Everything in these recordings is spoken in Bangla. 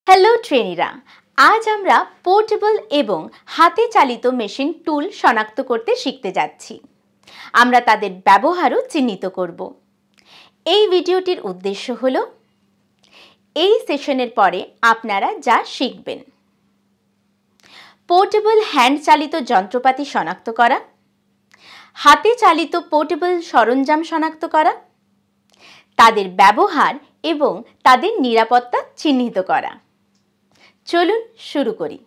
হ্যালো ট্রেনিরা, আজ আমরা পোর্টেবল এবং হাতে চালিত মেশিন টুল শনাক্ত করতে শিখতে যাচ্ছি। আমরা তাদের ব্যবহারও চিহ্নিত করব। এই ভিডিওটির উদ্দেশ্য হলো এই সেশনের পরে আপনারা যা শিখবেন: পোর্টেবল হ্যান্ড চালিত যন্ত্রপাতি শনাক্ত করা, হাতে চালিত পোর্টেবল সরঞ্জাম শনাক্ত করা, তাদের ব্যবহার এবং তাদের নিরাপত্তা চিহ্নিত করা। চলুন শুরু করি।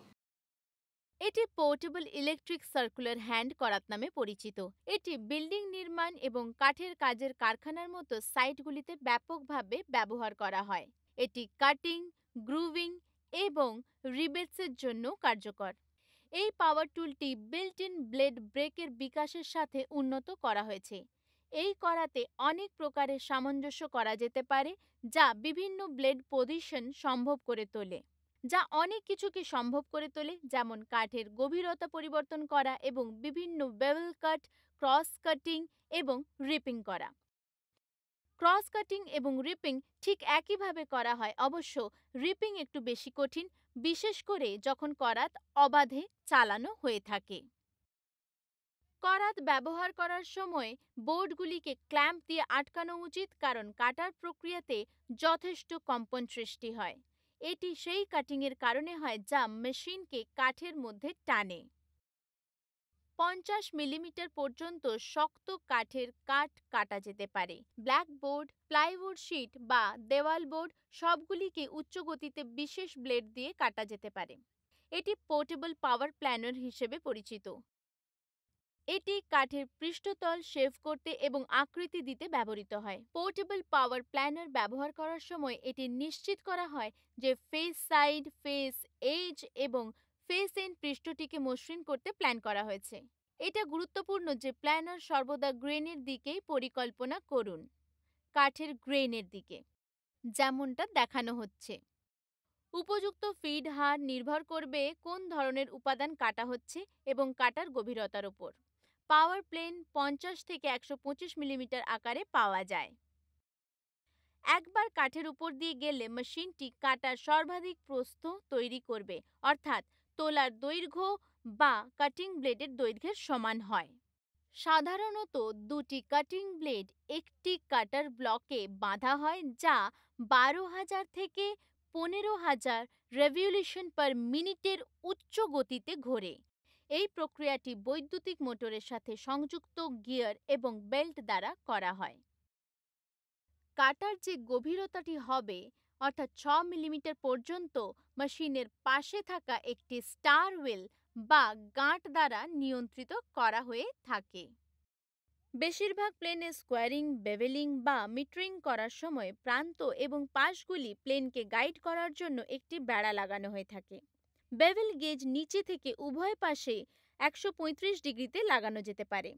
এটি পোর্টেবল ইলেকট্রিক সার্কুলার হ্যান্ড করাত নামে পরিচিত। এটি বিল্ডিং নির্মাণ এবং কাঠের কাজের কারখানার মতো সাইটগুলিতে ব্যাপকভাবে ব্যবহার করা হয়। এটি কাটিং, গ্রুভিং এবং রিবেটসের জন্য কার্যকর। এই পাওয়ার টুলটি বিল্ট ইন ব্লেড ব্রেকের বিকাশের সাথে উন্নত করা হয়েছে। এই করাতে অনেক প্রকারের সামঞ্জস্য করা যেতে পারে, যা বিভিন্ন ব্লেড পজিশন সম্ভব করে তোলে। যেমন কাঠের গভীরতা পরিবর্তন করা এবং বিভিন্ন বেভেল কাট, ক্রস কাটিং এবং রিপিং করা। ক্রস কাটিং এবং রিপিং ঠিক একইভাবে করা হয়, অবশ্য রিপিং একটু বেশি কঠিন, বিশেষ করে যখন করাত অবাধে চালানো হয়ে থাকে। করাত ব্যবহার করার সময় বোর্ডগুলিকে ক্ল্যাম্প দিয়ে আটকানো উচিত, কারণ কাটার প্রক্রিয়াতে যথেষ্ট কম্পন সৃষ্টি হয়। এটি সেই কাটিংয়ের কারণে হয় যা মেশিনকে কাঠের মধ্যে টানে। 50 মিলিমিটার পর্যন্ত শক্ত কাঠের কাঠ কাটা যেতে পারে। ব্ল্যাকবোর্ড, প্লাইউড শিট বা দেওয়াল বোর্ড সবগুলিকে উচ্চ গতিতে বিশেষ ব্লেড দিয়ে কাটা যেতে পারে। এটি পোর্টেবল পাওয়ার প্ল্যানার হিসেবে পরিচিত। এটি কাঠের পৃষ্ঠতল শেভ করতে এবং আকৃতি দিতে ব্যবহৃত হয়। পোর্টেবল পাওয়ার প্ল্যানার ব্যবহার করার সময় এটি নিশ্চিত করা হয় যে ফেস সাইড, ফেস এজ এবং ফেস এন্ড পৃষ্ঠটিকে মসৃণ করতে প্ল্যান করা হয়েছে। এটা গুরুত্বপূর্ণ যে প্ল্যানার সর্বদা গ্রেনের দিকেই পরিকল্পনা করুন, কাঠের গ্রেনের দিকে, যেমনটা দেখানো হচ্ছে। উপযুক্ত ফিড হার নির্ভর করবে কোন ধরনের উপাদান কাটা হচ্ছে এবং কাটার গভীরতার উপর। পাওয়ার প্লেন 50 থেকে 125 মিলিমিটার আকারে পাওয়া যায়। একবার কাঠের উপর দিয়ে গেলে মেশিনটি কাটার সর্বাধিক প্রস্থ তৈরি করবে, অর্থাৎ তোলার দৈর্ঘ্য বা কাটিং ব্লেডের দৈর্ঘ্যের সমান হয়। সাধারণত দুটি কাটিং ব্লেড একটি কাটার ব্লকে বাঁধা হয়, যা 12,000 থেকে 15,000 রেভলিউশন পার মিনিটের উচ্চ গতিতে ঘোরে। এই প্রক্রিয়াটি বৈদ্যুতিক মোটরের সাথে সংযুক্ত গিয়ার এবং বেল্ট দ্বারা করা হয়। কাটার যে গভীরতাটি হবে, অর্থাৎ 6 মিলিমিটার পর্যন্ত, মেশিনের পাশে থাকা একটি স্টার হুইল বা গাঁট দ্বারা নিয়ন্ত্রিত করা হয়ে থাকে। বেশিরভাগ প্লেনে স্কোয়ারিং, বেভেলিং বা মিটারিং করার সময় প্রান্ত এবং পাশগুলি প্লেনকে গাইড করার জন্য একটি বেড়া লাগানো হয়ে থাকে। বেভেল গেজ নিচে থেকে উভয় পাশে 135 ডিগ্রিতে লাগানো যেতে পারে।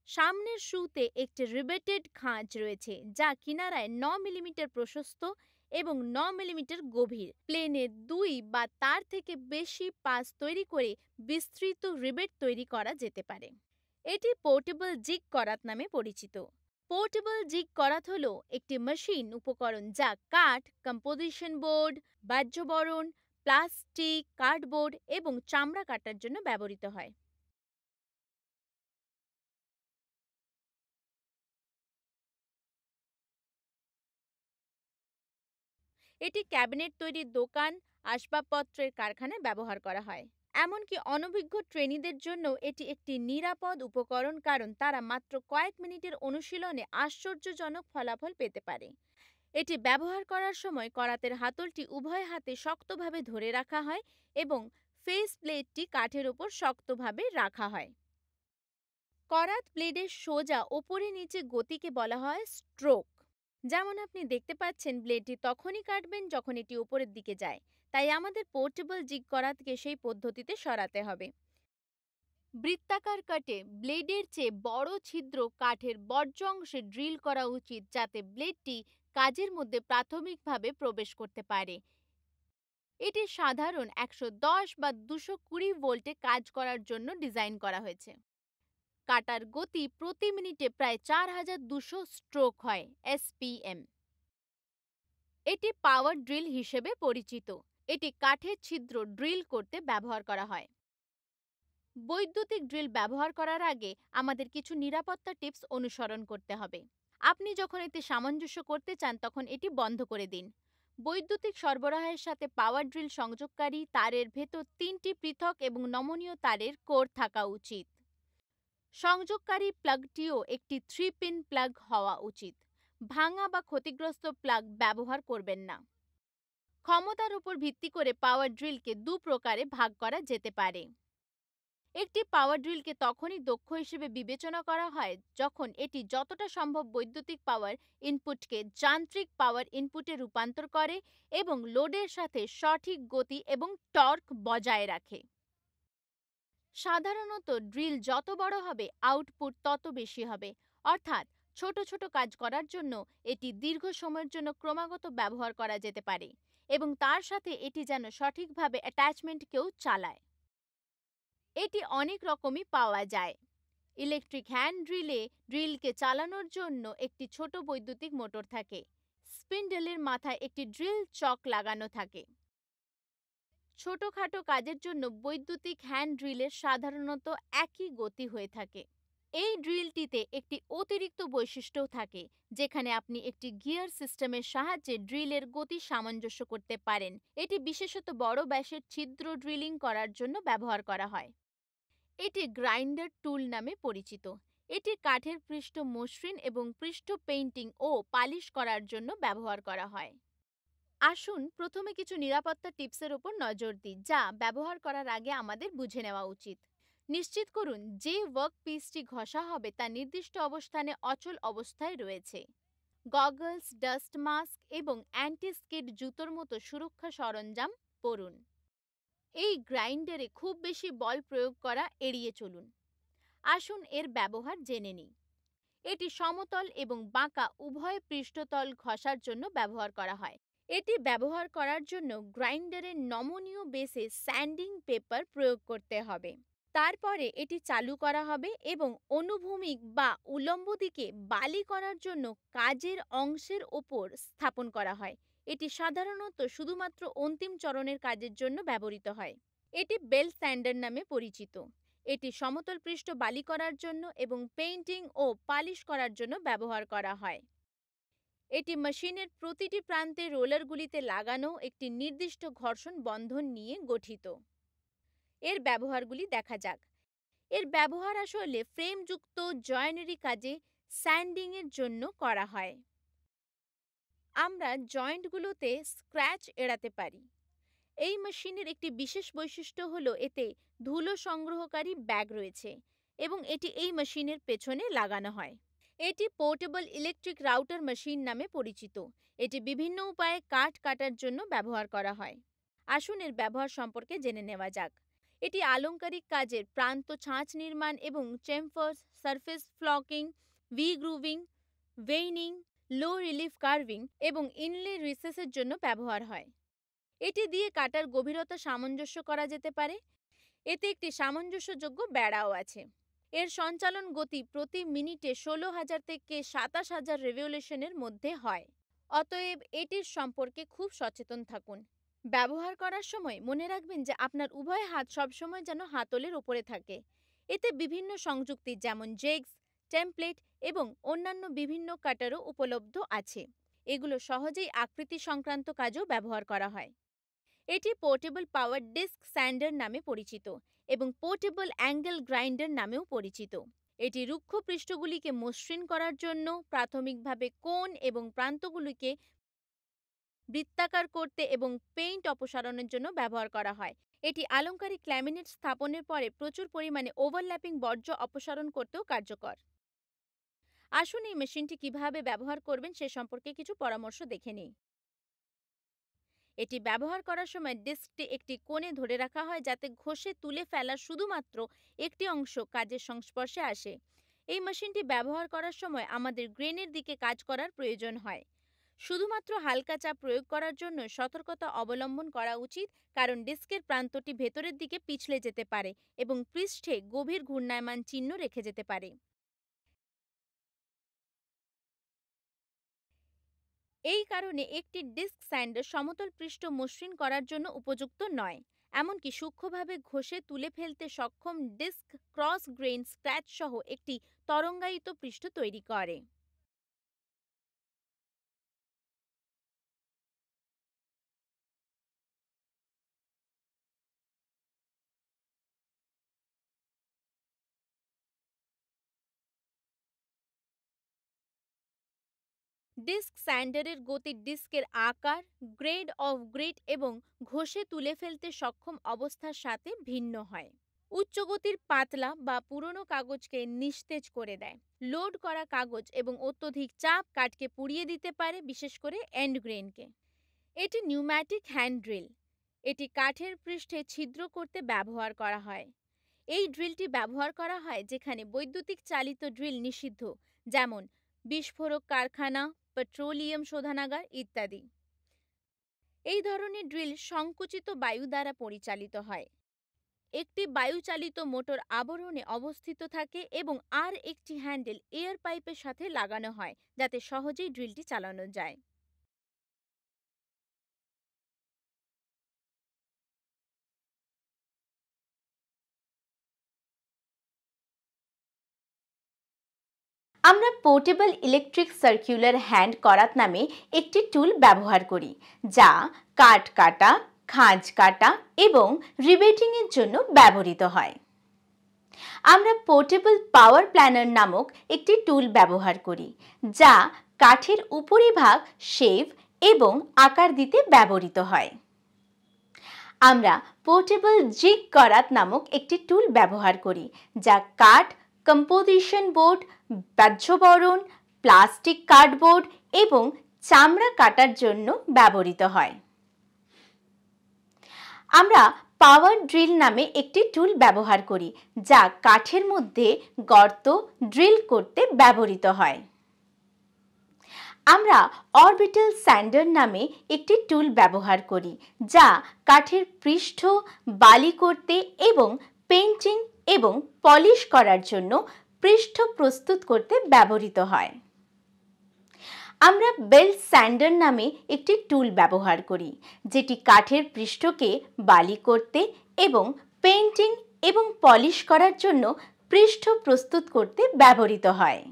সামনের শুতে একটি রিবেটেড খাঁজ রয়েছে, যা কিনারায় 9 মিলিমিটার প্রশস্ত এবং 9 মিলিমিটার গভীর। প্লেনে 2 বা তার থেকে বেশি পাস তৈরি করে বিস্তৃত রিবেট তৈরি করা যেতে পারে। এটি পোর্টেবল জিগ করাত নামে পরিচিত। পোর্টেবল জিগ করাত হলো একটি মেশিন উপকরণ যা কাঠ, কম্পোজিশন বোর্ড, বাহ্যবরণ, প্লাস্টিক, কার্ডবোর্ড এবং চামড়া কাটার জন্য ব্যবহৃত হয়। এটি ক্যাবিনেট তৈরির দোকান, আসবাবপত্রের কারখানায় ব্যবহার করা হয়। এমনকি অনভিজ্ঞ ট্রেনিদের জন্য এটি একটি নিরাপদ উপকরণ, কারণ তারা মাত্র কয়েক মিনিটের অনুশীলনে আশ্চর্যজনক ফলাফল পেতে পারে। এটি ব্যবহার করার সময় করাতের হাতলটি উভয় হাতে শক্তভাবে ধরে রাখা হয় এবং ফেস প্লেটটি কাঠের উপর শক্তভাবে রাখা হয়। করাত ব্লেডের সোজা ওপরে নিচে গতিকে বলা হয় স্ট্রোক। যেমন আপনি দেখতে পাচ্ছেন, ব্লেডটি তখনই কাটবেন যখন এটি উপরের দিকে যায়, তাই আমাদের পোর্টেবল জিগ করাতকে সেই পদ্ধতিতে সরাতে হবে। বৃত্তাকার কাটে ব্লেডের চেয়ে বড় ছিদ্র কাঠের বর্জ্য অংশে ড্রিল করা উচিত, যাতে ব্লেডটি কাজের মধ্যে প্রাথমিকভাবে প্রবেশ করতে পারে। এটি সাধারণ 110 বা 220 ভোল্টে কাজ করার জন্য ডিজাইন করা হয়েছে। কাটার গতি প্রতি মিনিটে প্রায় 4200 স্ট্রোক হয়, SPM। এটি পাওয়ার ড্রিল হিসেবে পরিচিত। এটি কাঠের ছিদ্র ড্রিল করতে ব্যবহার করা হয়। বৈদ্যুতিক ড্রিল ব্যবহার করার আগে আমাদের কিছু নিরাপত্তা টিপস অনুসরণ করতে হবে। আপনি যখন এতে সামঞ্জস্য করতে চান তখন এটি বন্ধ করে দিন। বৈদ্যুতিক সরবরাহের সাথে পাওয়ার ড্রিল সংযোগকারী তারের ভেতর 3টি পৃথক এবং নমনীয় তারের কোর থাকা উচিত। সংযোগকারী প্লাগটিও একটি 3-পিন প্লাগ হওয়া উচিত। ভাঙা বা ক্ষতিগ্রস্ত প্লাগ ব্যবহার করবেন না। ক্ষমতার উপর ভিত্তি করে পাওয়ার ড্রিলকে 2 প্রকারে ভাগ করা যেতে পারে। একটি পাওয়ার ড্রিলকে তখনই দক্ষ হিসেবে বিবেচনা করা হয় যখন এটি যতটা সম্ভব বৈদ্যুতিক পাওয়ার ইনপুটকে যান্ত্রিক পাওয়ার ইনপুটে রূপান্তর করে এবং লোডের সাথে সঠিক গতি এবং টর্ক বজায় রাখে। সাধারণত ড্রিল যত বড় হবে আউটপুট তত বেশি হবে, অর্থাৎ ছোট ছোট কাজ করার জন্য এটি দীর্ঘ সময়ের জন্য ক্রমাগত ব্যবহার করা যেতে পারে এবং তার সাথে এটি যেন সঠিকভাবে অ্যাটাচমেন্টকেও চালায়। এটি অনেক রকমই পাওয়া যায়। ইলেকট্রিক হ্যান্ড ড্রিলে ড্রিলকে চালানোর জন্য একটি ছোট বৈদ্যুতিক মোটর থাকে। স্পিন্ডেলের মাথায় একটি ড্রিল চক লাগানো থাকে। ছোটখাটো কাজের জন্য বৈদ্যুতিক হ্যান্ড ড্রিলের সাধারণত একই গতি হয়ে থাকে। এই ড্রিলটিতে একটি অতিরিক্ত বৈশিষ্ট্যও থাকে, যেখানে আপনি একটি গিয়ার সিস্টেমের সাহায্যে ড্রিলের গতি সামঞ্জস্য করতে পারেন। এটি বিশেষত বড় ব্যাসের ছিদ্র ড্রিলিং করার জন্য ব্যবহার করা হয়। এটি গ্রাইন্ডার টুল নামে পরিচিত। এটি কাঠের পৃষ্ঠ মসৃণ এবং পৃষ্ঠ পেইন্টিং ও পালিশ করার জন্য ব্যবহার করা হয়। আসুন প্রথমে কিছু নিরাপত্তা টিপসের উপর নজর দিই, যা ব্যবহার করার আগে আমাদের বুঝে নেওয়া উচিত। নিশ্চিত করুন যে ওয়ার্কপিসটি ঘষা হবে তা নির্দিষ্ট অবস্থানে অচল অবস্থায় রয়েছে। গগলস, ডাস্ট মাস্ক এবং অ্যান্টি স্কিড জুতোর মতো সুরক্ষা সরঞ্জাম পরুন। এই গ্রাইন্ডারে খুব বেশি বল প্রয়োগ করা এড়িয়ে চলুন। আসুন এর ব্যবহার জেনে নিই। এটি সমতল এবং বাঁকা উভয় পৃষ্ঠতল ঘষার জন্য ব্যবহার করা হয়। এটি ব্যবহার করার জন্য গ্রাইন্ডারের নমনীয় বেসে স্যান্ডিং পেপার প্রয়োগ করতে হবে। তারপরে এটি চালু করা হবে এবং অনুভূমিক বা উল্লম্ব দিকে বালি করার জন্য কাজের অংশের ওপর স্থাপন করা হয়। এটি সাধারণত শুধুমাত্র অন্তিম চরণের কাজের জন্য ব্যবহৃত হয়। এটি বেল স্যান্ডার নামে পরিচিত। এটি সমতল পৃষ্ঠ বালি করার জন্য এবং পেইন্টিং ও পালিশ করার জন্য ব্যবহার করা হয়। এটি মেশিনের প্রতিটি প্রান্তে রোলারগুলিতে লাগানো একটি নির্দিষ্ট ঘর্ষণ বন্ধন নিয়ে গঠিত। এর ব্যবহারগুলি দেখা যাক। এর ব্যবহার আসলে ফ্রেমযুক্ত জয়েনারি কাজে স্যান্ডিংয়ের জন্য করা হয়। আমরা জয়েন্টগুলোতে স্ক্র্যাচ এড়াতে পারি। এই মেশিনের একটি বিশেষ বৈশিষ্ট্য হলো এতে ধুলো সংগ্রহকারী ব্যাগ রয়েছে এবং এটি এই মেশিনের পেছনে লাগানো হয়। এটি পোর্টেবল ইলেকট্রিক রাউটার মেশিন নামে পরিচিত। এটি বিভিন্ন উপায়ে কাঠ কাটার জন্য ব্যবহার করা হয়। আসুন এর ব্যবহার সম্পর্কে জেনে নেওয়া যাক। এটি আলংকারিক কাজের প্রান্ত ছাঁচ নির্মাণ এবং চেমফার্স, সারফেস ফ্লকিং, ভি গ্রুভিং, ভেইনিং, লো রিলিফ কার্ভিং এবং ইনলে রিসেসের জন্য ব্যবহার হয়। এটি দিয়ে কাটার গভীরতা সামঞ্জস্য করা যেতে পারে। এতে একটি সামঞ্জস্যযোগ্য বেড়াও আছে। এর সঞ্চালন গতি প্রতি মিনিটে 16,000 থেকে 27,000 রেভলিউশনের মধ্যে হয়। অতএব এটির সম্পর্কে খুব সচেতন থাকুন। ব্যবহার করার সময় মনে রাখবেন যে আপনার উভয় হাত সবসময় যেন হাতলের উপরে থাকে। এতে বিভিন্ন সংযুক্তি যেমন জেগস, টেমপ্লেট এবং অন্যান্য বিভিন্ন কাটারও উপলব্ধ আছে। এগুলো সহজেই আকৃতি সংক্রান্ত কাজেও ব্যবহার করা হয়। এটি পোর্টেবল পাওয়ার ডিস্ক স্যান্ডার নামে পরিচিত এবং পোর্টেবল অ্যাঙ্গেল গ্রাইন্ডার নামেও পরিচিত। এটি রুক্ষ পৃষ্ঠগুলিকে মসৃণ করার জন্য, প্রাথমিকভাবে কোণ এবং প্রান্তগুলিকে বৃত্তাকার করতে এবং পেইন্ট অপসারণের জন্য ব্যবহার করা হয়। এটি আলংকারিক ল্যামিনেট স্থাপনের পরে প্রচুর পরিমাণে ওভারল্যাপিং বর্জ্য অপসারণ করতেও কার্যকর। আসুন এই মেশিনটি কিভাবে ব্যবহার করবেন সে সম্পর্কে কিছু পরামর্শ দেখে নিই। এটি ব্যবহার করার সময় ডিস্কটি একটি কোণে ধরে রাখা হয় যাতে ঘষে তুলে ফেলার শুধুমাত্র একটি অংশ কাজের সংস্পর্শে আসে। এই মেশিনটি ব্যবহার করার সময় আমাদের গ্রেনের দিকে কাজ করার প্রয়োজন হয়। শুধুমাত্র হালকা চাপ প্রয়োগ করার জন্য সতর্কতা অবলম্বন করা উচিত, কারণ ডিস্কের প্রান্তটি ভেতরের দিকে পিছলে যেতে পারে এবং পৃষ্ঠে গভীর ঘূর্ণায়মান চিহ্ন রেখে যেতে পারে। এই কারণে একটি ডিস্ক স্যান্ডার সমতল পৃষ্ঠ মসৃণ করার জন্য উপযুক্ত নয়। এমনকি সূক্ষ্মভাবে ঘষে তুলে ফেলতে সক্ষম ডিস্ক ক্রস গ্রেইন স্ক্র্যাচ সহ একটি তরঙ্গায়িত পৃষ্ঠ তৈরি করে। ডিস্ক স্যান্ডারের গতি ডিস্কের আকার, গ্রেড অফ গ্রিট এবং ঘষে তুলে ফেলতে সক্ষম অবস্থার সাথে ভিন্ন হয়। উচ্চ গতির পাতলা বা পুরনো কাগজকে নিস্তেজ করে দেয়। লোড করা কাগজ এবং অত্যধিক চাপ কাঠকে পুড়িয়ে দিতে পারে, বিশেষ করে এন্ড গ্রেনকে। এটি নিউম্যাটিক হ্যান্ড ড্রিল। এটি কাঠের পৃষ্ঠে ছিদ্র করতে ব্যবহার করা হয়। এই ড্রিলটি ব্যবহার করা হয় যেখানে বৈদ্যুতিক চালিত ড্রিল নিষিদ্ধ, যেমন বিস্ফোরক কারখানা, পেট্রোলিয়াম শোধনাগার ইত্যাদি। এই ধরনের ড্রিল সংকুচিত বায়ু দ্বারা পরিচালিত হয়। একটি বায়ুচালিত মোটর আবরণে অবস্থিত থাকে এবং আর একটি হ্যান্ডেল এয়ার পাইপের সাথে লাগানো হয় যাতে সহজেই ড্রিলটি চালানো যায়। আমরা পোর্টেবল ইলেকট্রিক সার্কুলার হ্যান্ড করাত নামে একটি টুল ব্যবহার করি, যা কাঠ কাটা, খাঁজ কাটা এবং রিবেটিংয়ের জন্য ব্যবহৃত হয়। আমরা পোর্টেবল পাওয়ার প্ল্যানার নামক একটি টুল ব্যবহার করি, যা কাঠের উপরিভাগ শেভ এবং আকার দিতে ব্যবহৃত হয়। আমরা পোর্টেবল জিগ করাত নামক একটি টুল ব্যবহার করি, যা কাঠ, কম্পোজিশন বোর্ড, বাহ্যবরণ, প্লাস্টিক কার্ডবোর্ড এবং চামড়া কাটার জন্য ব্যবহৃত হয়। আমরা পাওয়ার ড্রিল নামে একটি টুল ব্যবহার করি, যা কাঠের মধ্যে গর্ত ড্রিল করতে ব্যবহৃত হয়। আমরা অরবিটাল স্যান্ডার নামে একটি টুল ব্যবহার করি, যা কাঠের পৃষ্ঠ বালি করতে এবং পেইন্টিং এবং পলিশ করার জন্য পৃষ্ঠ প্রস্তুত করতে ব্যবহৃত হয়। আমরা বেল্ট স্যান্ডার নামে একটি টুল ব্যবহার করি, যেটি কাঠের পৃষ্ঠকে বালি করতে এবং পেইন্টিং এবং পলিশ করার জন্য পৃষ্ঠ প্রস্তুত করতে ব্যবহৃত হয়।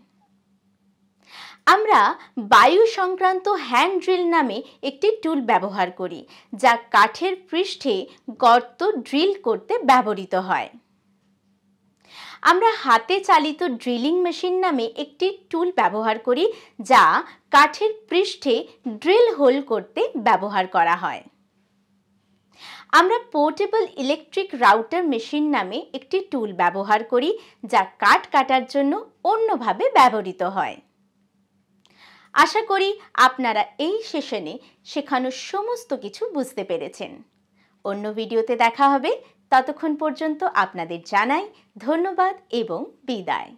আমরা বায়ু সংক্রান্ত হ্যান্ড ড্রিল নামে একটি টুল ব্যবহার করি, যা কাঠের পৃষ্ঠে গর্ত ড্রিল করতে ব্যবহৃত হয়। আমরা হাতে চালিত ড্রিলিং মেশিন নামে একটি টুল ব্যবহার করি, যা কাঠের পৃষ্ঠে ড্রিল হোল করতে ব্যবহার করা হয়। আমরা পোর্টেবল ইলেকট্রিক রাউটার মেশিন নামে একটি টুল ব্যবহার করি, যা কাঠ কাটার জন্য অন্যভাবে ব্যবহৃত হয়। আশা করি আপনারা এই সেশনে শেখানো সমস্ত কিছু বুঝতে পেরেছেন। অন্য ভিডিওতে দেখা হবে। ততক্ষণ পর্যন্ত আপনাদের জানাই ধন্যবাদ এবং বিদায়।